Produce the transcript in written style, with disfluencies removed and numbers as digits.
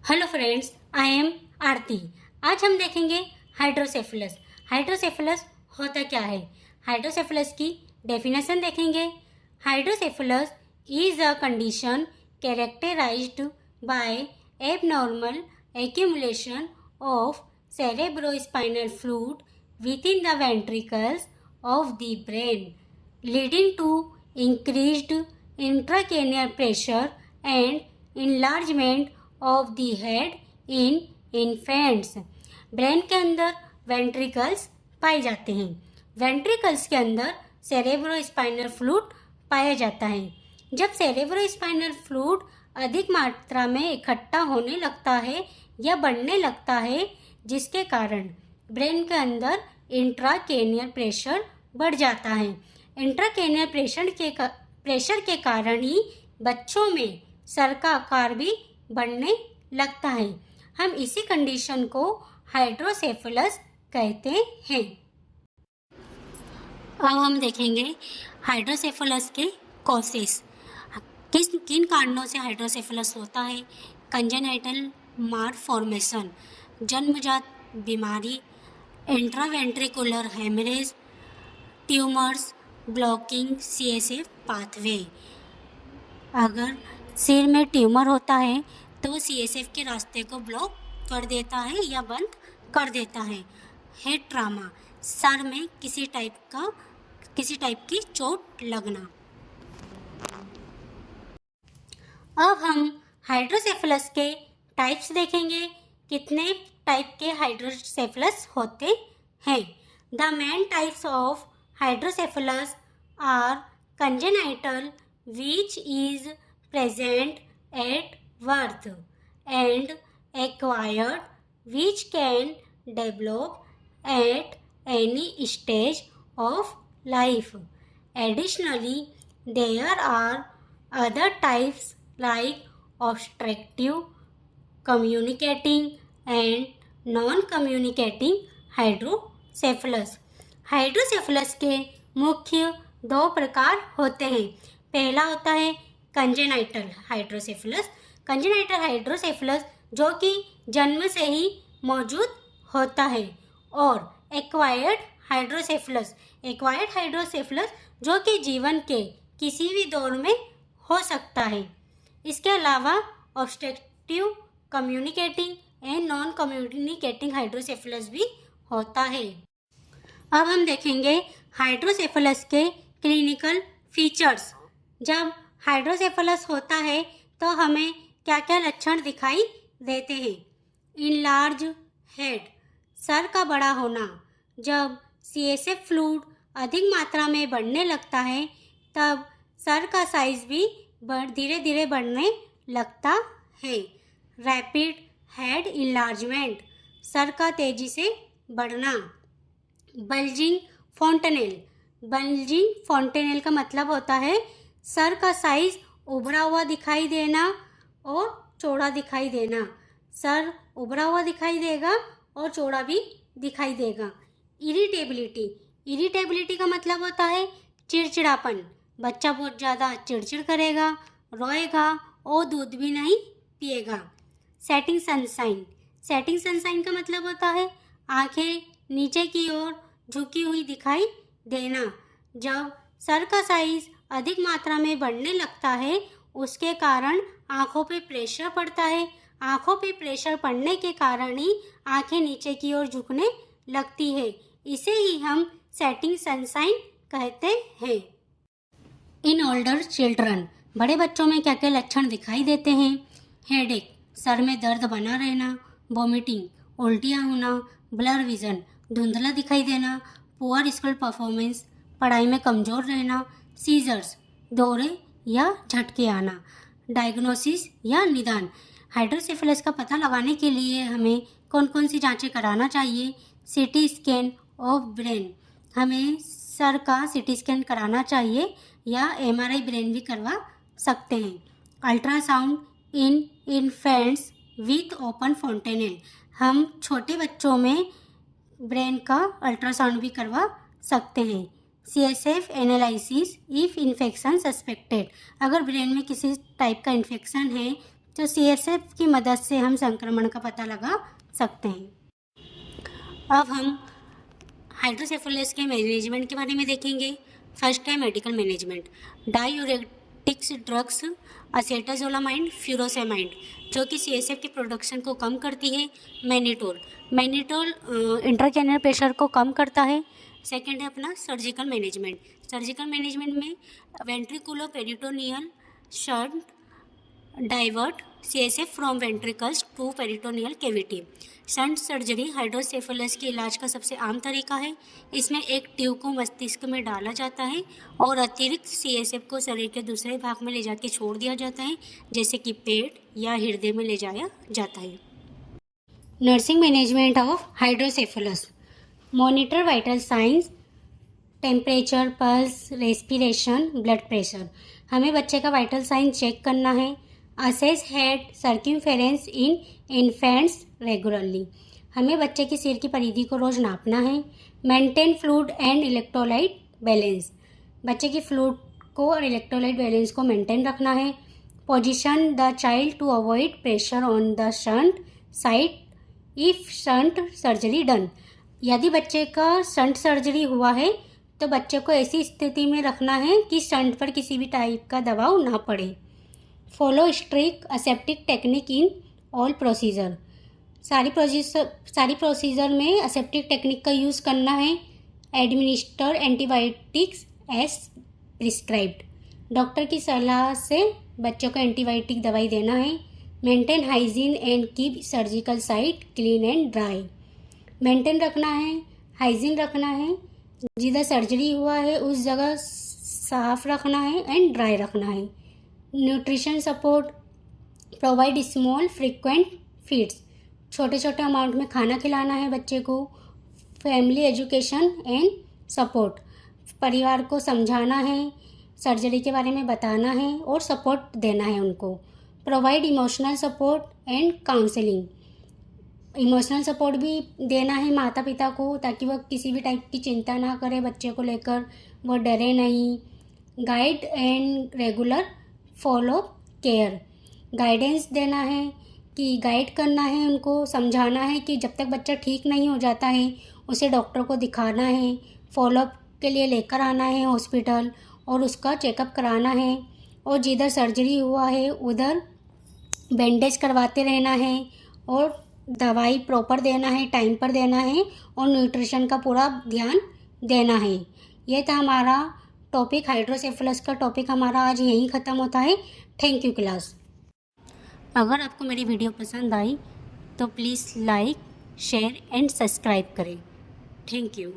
Hello friends, I am आरती। आज हम देखेंगे हाइड्रोसेफलस। हाइड्रोसेफलस होता क्या है, हाइड्रोसेफलस की डेफिनेशन देखेंगे। Hydrocephalus is a condition characterized by abnormal accumulation of cerebrospinal fluid within the ventricles of the brain, leading to increased intracranial pressure and enlargement of the head in infants. Brain के अंदर ventricles पाए जाते हैं। Ventricles के अंदर cerebrospinal fluid पाया जाता है। जब सेरेब्रोस्पाइनल फ्लूइड अधिक मात्रा में इकट्ठा होने लगता है या बढ़ने लगता है, जिसके कारण ब्रेन के अंदर इंट्राक्रेनियल प्रेशर बढ़ जाता है। इंट्राक्रेनियल प्रेशर के कारण ही बच्चों में सर का आकार भी बढ़ने लगता है। हम इसी कंडीशन को हाइड्रोसेफलस कहते हैं। अब हम देखेंगे हाइड्रोसेफलस के कॉसेस। किन कारणों से हाइड्रोसेफलस होता है। कंजेनाइटल मालफॉर्मेशन, जन्मजात बीमारी, intraventricular haemorrhage, tumours, blocking CSF pathway. अगर सिर में ट्यूमर होता है तो सीएसएफ के रास्ते को ब्लॉक कर देता है या बंद कर देता है। हेड ट्रामा, सर में किसी टाइप की चोट लगना। अब हम हाइड्रोसेफलस के टाइप्स देखेंगे। कितने टाइप के हाइड्रोसेफलस होते हैं। The main types of hydrocephalus are congenital, which is present at birth, and acquired, which can develop at any stage of life. Additionally, there are other types like obstructive, communicating and non-communicating hydrocephalus. Hydrocephalus के मुख्य दो प्रकार होते हैं। पहला होता है congenital hydrocephalus. Congenital hydrocephalus जो कि जन्म से ही मौजूद होता है। और एक्वायर्ड हाइड्रोसेफलस, एक्वायर्ड हाइड्रोसेफलस जो कि जीवन के किसी भी दौर में हो सकता है। इसके अलावा obstructive, communicating and non communicating hydrocephalus भी होता है। अब हम देखेंगे हाइड्रोसेफलस के क्लिनिकल फीचर्स। जब हाइड्रोसेफलस होता है तो हमें क्या क्या लक्षण दिखाई देते हैं। इनलार्ज हेड, सर का बड़ा होना। जब सीएसएफ फ्लूइड अधिक मात्रा में बढ़ने लगता है तब सर का साइज भी धीरे धीरे बढ़ने लगता है। रैपिड हेड इनलार्जमेंट, सर का तेजी से बढ़ना। बल्जिंग फॉन्टेनेल, बल्जिंग फॉन्टेनेल का मतलब होता है सर का साइज उभरा हुआ दिखाई देना और चौड़ा दिखाई देना। सर उभरा हुआ दिखाई देगा और चौड़ा भी दिखाई देगा। इरिटेबिलिटी, इरिटेबिलिटी का मतलब होता है चिड़चिड़ापन। बच्चा बहुत ज़्यादा चिड़चिड़ करेगा, रोएगा और दूध भी नहीं पिएगा। सेटिंग सनसाइन, सेटिंग सनसाइन का मतलब होता है आंखें नीचे की ओर झुकी हुई दिखाई देना। जब सर का साइज अधिक मात्रा में बढ़ने लगता है उसके कारण आँखों पे प्रेशर पड़ता है। आँखों पे प्रेशर पड़ने के कारण ही आँखें नीचे की ओर झुकने लगती है। इसे ही हम सेटिंग सनसाइन कहते हैं। इन ओल्डर चिल्ड्रन, बड़े बच्चों में क्या क्या लक्षण दिखाई देते हैं। हेडेक, सर में दर्द बना रहना। वॉमिटिंग, उल्टियाँ होना। ब्लर विजन, धुंधला दिखाई देना। पुअर स्कूल परफॉर्मेंस, पढ़ाई में कमज़ोर रहना। सीजर्स, दौरे या झटके आना। डायग्नोसिस या निदान, हाइड्रोसेफलस का पता लगाने के लिए हमें कौन कौन सी जांचें कराना चाहिए। सीटी स्कैन ऑफ ब्रेन, हमें सर का सीटी स्कैन कराना चाहिए या एमआरआई ब्रेन भी करवा सकते हैं। Ultrasound in infants with open fontanelle, हम छोटे बच्चों में ब्रेन का अल्ट्रासाउंड भी करवा सकते हैं। CSF analysis if infection suspected, अगर ब्रेन में किसी टाइप का इन्फेक्शन है तो CSF की मदद से हम संक्रमण का पता लगा सकते हैं। अब हम हाइड्रोसेफेलस के मैनेजमेंट के बारे में देखेंगे। फर्स्ट है medical management. Diuretics drugs acetazolamide, furosemide, जो कि CSF की प्रोडक्शन को कम करती है। मैनिटोल इंट्राक्रैनियल प्रेशर को कम करता है। सेकेंड है अपना सर्जिकल मैनेजमेंट। सर्जिकल मैनेजमेंट में ventriculoperitoneal shunt divert CSF from ventricles to peritoneal cavity. Shunt surgery hydrocephalus के इलाज का सबसे आम तरीका है। इसमें एक ट्यूब को मस्तिष्क में डाला जाता है और अतिरिक्त CSF को शरीर के दूसरे भाग में ले जाके छोड़ दिया जाता है, जैसे कि पेट या हृदय में ले जाया जाता है। Nursing management of hydrocephalus. Monitor vital science, temperature, pulse, respiration, blood pressure. हमें बच्चे का वाइटल साइन चेक करना है। Assess head circumference in infants regularly. हमें बच्चे की सिर की परिधि को रोज नापना है। Maintain fluid and electrolyte balance. बच्चे की फ्लूइड को और इलेक्ट्रोलाइट बैलेंस को मेंटेन रखना है। Position the child to avoid pressure on the shunt site if shunt surgery done. यदि बच्चे का शंट सर्जरी हुआ है तो बच्चे को ऐसी स्थिति में रखना है कि शंट पर किसी भी टाइप का दबाव ना पड़े। Follow strict aseptic technique in all procedure. सारी प्रोसीजर में असेप्टिक टेक्निक का यूज़ करना है। Administer antibiotics as prescribed. Doctor की सलाह से बच्चों को एंटीबायोटिक दवाई देना है। Maintain hygiene and keep surgical site clean and dry. Maintain रखना है, हाइजीन रखना है, जिधर सर्जरी हुआ है उस जगह साफ रखना है एंड ड्राई रखना है। Nutrition support, provide small frequent feeds. छोटे छोटे अमाउंट में खाना खिलाना है बच्चे को। Family education and support. परिवार को समझाना है, सर्जरी के बारे में बताना है और सपोर्ट देना है उनको। Provide emotional support and counselling. Emotional support भी देना है माता पिता को, ताकि वह किसी भी टाइप की चिंता ना करे बच्चे को लेकर, वो डरे नहीं। Guide and regular follow care. Guidance देना है कि गाइड करना है उनको, समझाना है कि जब तक बच्चा ठीक नहीं हो जाता है उसे डॉक्टर को दिखाना है, फॉलोअप के लिए लेकर आना है हॉस्पिटल और उसका चेकअप कराना है। और जिधर सर्जरी हुआ है उधर बैंडेज करवाते रहना है और दवाई प्रॉपर देना है, टाइम पर देना है और न्यूट्रिशन का पूरा ध्यान देना है। ये था हमारा टॉपिक, हाइड्रोसेफेलस का टॉपिक हमारा आज यहीं ख़त्म होता है। Thank you class. अगर आपको मेरी वीडियो पसंद आई तो please like, share and subscribe करें। Thank you.